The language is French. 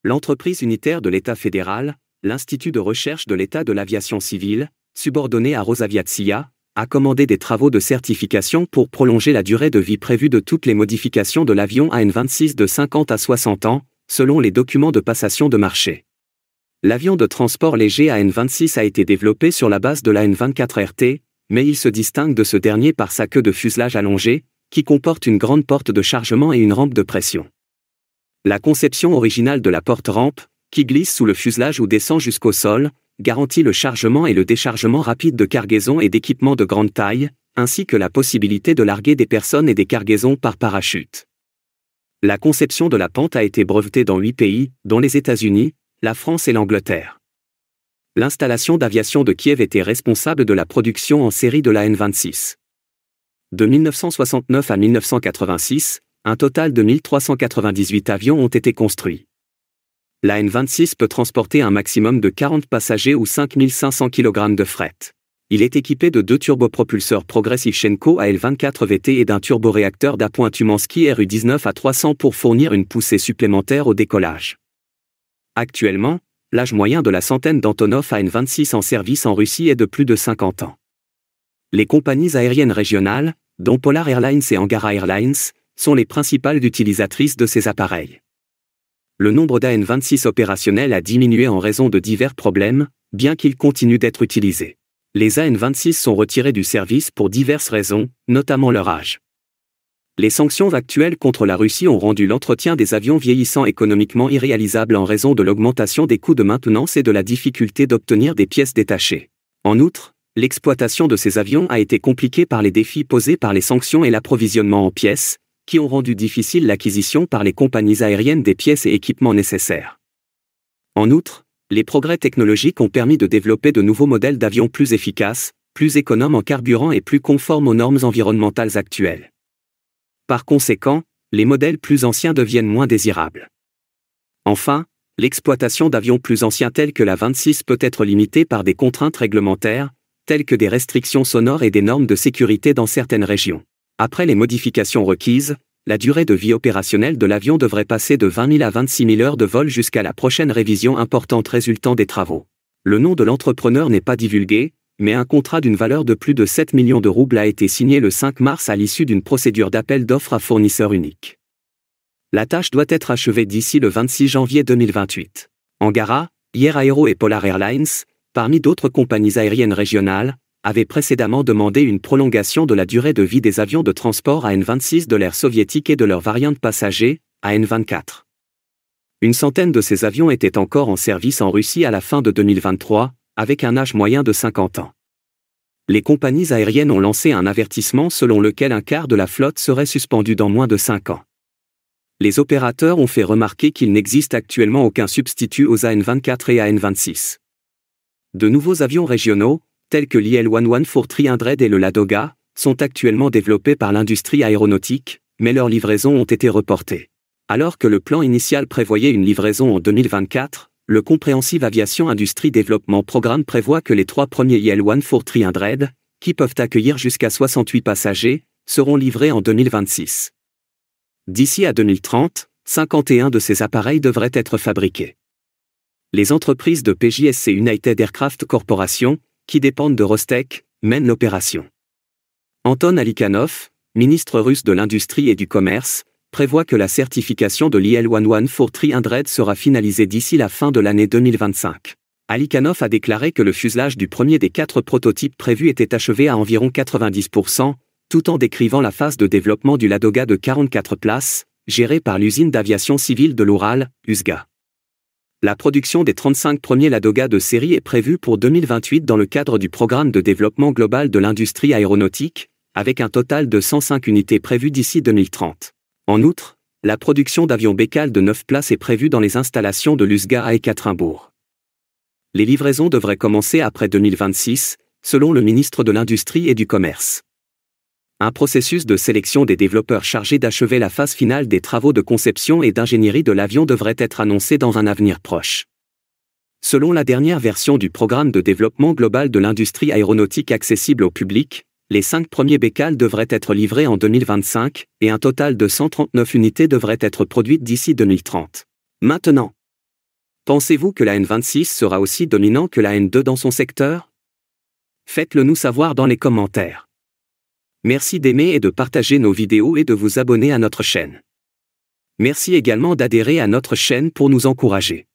L'entreprise unitaire de l'État fédéral, l'Institut de recherche de l'État de l'aviation civile, subordonné à Rosaviația, a commandé des travaux de certification pour prolonger la durée de vie prévue de toutes les modifications de l'avion AN26 de 50 à 60 ans, selon les documents de passation de marché. L'avion de transport léger AN26 a été développé sur la base de l'AN24RT, mais il se distingue de ce dernier par sa queue de fuselage allongée, qui comporte une grande porte de chargement et une rampe de pression. La conception originale de la porte-rampe, qui glisse sous le fuselage ou descend jusqu'au sol, garantit le chargement et le déchargement rapide de cargaisons et d'équipements de grande taille, ainsi que la possibilité de larguer des personnes et des cargaisons par parachute. La conception de la pente a été brevetée dans 8 pays, dont les États-Unis, la France et l'Angleterre. L'installation d'aviation de Kiev était responsable de la production en série de la AN26. De 1969 à 1986, un total de 1398 avions ont été construits. La AN26 peut transporter un maximum de 40 passagers ou 5500 kg de fret. Il est équipé de 2 turbopropulseurs Progressive Shenko AL24VT et d'un turboréacteur d'appoint Tumansky RU19 à 300 pour fournir une poussée supplémentaire au décollage. Actuellement, l'âge moyen de la centaine d'Antonov AN26 en service en Russie est de plus de 50 ans. Les compagnies aériennes régionales, dont Polar Airlines et Angara Airlines, sont les principales utilisatrices de ces appareils. Le nombre d'AN26 opérationnels a diminué en raison de divers problèmes, bien qu'ils continuent d'être utilisés. Les AN26 sont retirés du service pour diverses raisons, notamment leur âge. Les sanctions actuelles contre la Russie ont rendu l'entretien des avions vieillissants économiquement irréalisable en raison de l'augmentation des coûts de maintenance et de la difficulté d'obtenir des pièces détachées. En outre, l'exploitation de ces avions a été compliquée par les défis posés par les sanctions et l'approvisionnement en pièces, qui ont rendu difficile l'acquisition par les compagnies aériennes des pièces et équipements nécessaires. En outre, les progrès technologiques ont permis de développer de nouveaux modèles d'avions plus efficaces, plus économes en carburant et plus conformes aux normes environnementales actuelles. Par conséquent, les modèles plus anciens deviennent moins désirables. Enfin, l'exploitation d'avions plus anciens tels que la 26 peut être limitée par des contraintes réglementaires, telles que des restrictions sonores et des normes de sécurité dans certaines régions. Après les modifications requises, la durée de vie opérationnelle de l'avion devrait passer de 20 000 à 26 000 heures de vol jusqu'à la prochaine révision importante résultant des travaux. Le nom de l'entrepreneur n'est pas divulgué, mais un contrat d'une valeur de plus de 7 millions de roubles a été signé le 5 mars à l'issue d'une procédure d'appel d'offres à fournisseur unique. La tâche doit être achevée d'ici le 26 janvier 2028. Angara, Air Aero et Polar Airlines, parmi d'autres compagnies aériennes régionales, avaient précédemment demandé une prolongation de la durée de vie des avions de transport AN26 de l'ère soviétique et de leur variante passager, AN24. Une centaine de ces avions étaient encore en service en Russie à la fin de 2023, avec un âge moyen de 50 ans. Les compagnies aériennes ont lancé un avertissement selon lequel un quart de la flotte serait suspendue dans moins de 5 ans. Les opérateurs ont fait remarquer qu'il n'existe actuellement aucun substitut aux AN24 et AN26. De nouveaux avions régionaux, tels que l'IL-1143 et le Ladoga, sont actuellement développés par l'industrie aéronautique, mais leurs livraisons ont été reportées. Alors que le plan initial prévoyait une livraison en 2024, le Comprehensive Aviation Industrie Développement Programme prévoit que les 3 premiers IL-1400, qui peuvent accueillir jusqu'à 68 passagers, seront livrés en 2026. D'ici à 2030, 51 de ces appareils devraient être fabriqués. Les entreprises de PJSC United Aircraft Corporation, qui dépendent de Rostec, mènent l'opération. Anton Alikhanov, ministre russe de l'Industrie et du Commerce, prévoit que la certification de l'IL-1143 sera finalisée d'ici la fin de l'année 2025. Alikhanov a déclaré que le fuselage du premier des 4 prototypes prévus était achevé à environ 90%, tout en décrivant la phase de développement du Ladoga de 44 places, géré par l'usine d'aviation civile de l'Oural, USGA. La production des 35 premiers Ladoga de série est prévue pour 2028 dans le cadre du programme de développement global de l'industrie aéronautique, avec un total de 105 unités prévues d'ici 2030. En outre, la production d'avions Bécale de 9 places est prévue dans les installations de l'USGA à Ekaterinbourg. Les livraisons devraient commencer après 2026, selon le ministre de l'Industrie et du Commerce. Un processus de sélection des développeurs chargés d'achever la phase finale des travaux de conception et d'ingénierie de l'avion devrait être annoncé dans un avenir proche. Selon la dernière version du programme de développement global de l'industrie aéronautique accessible au public, les 5 premiers Bécale devraient être livrés en 2025, et un total de 139 unités devraient être produites d'ici 2030. Maintenant, Pensez-vous que la N26 sera aussi dominant que la N2 dans son secteur? Faites-le nous savoir dans les commentaires. Merci d'aimer et de partager nos vidéos et de vous abonner à notre chaîne. Merci également d'adhérer à notre chaîne pour nous encourager.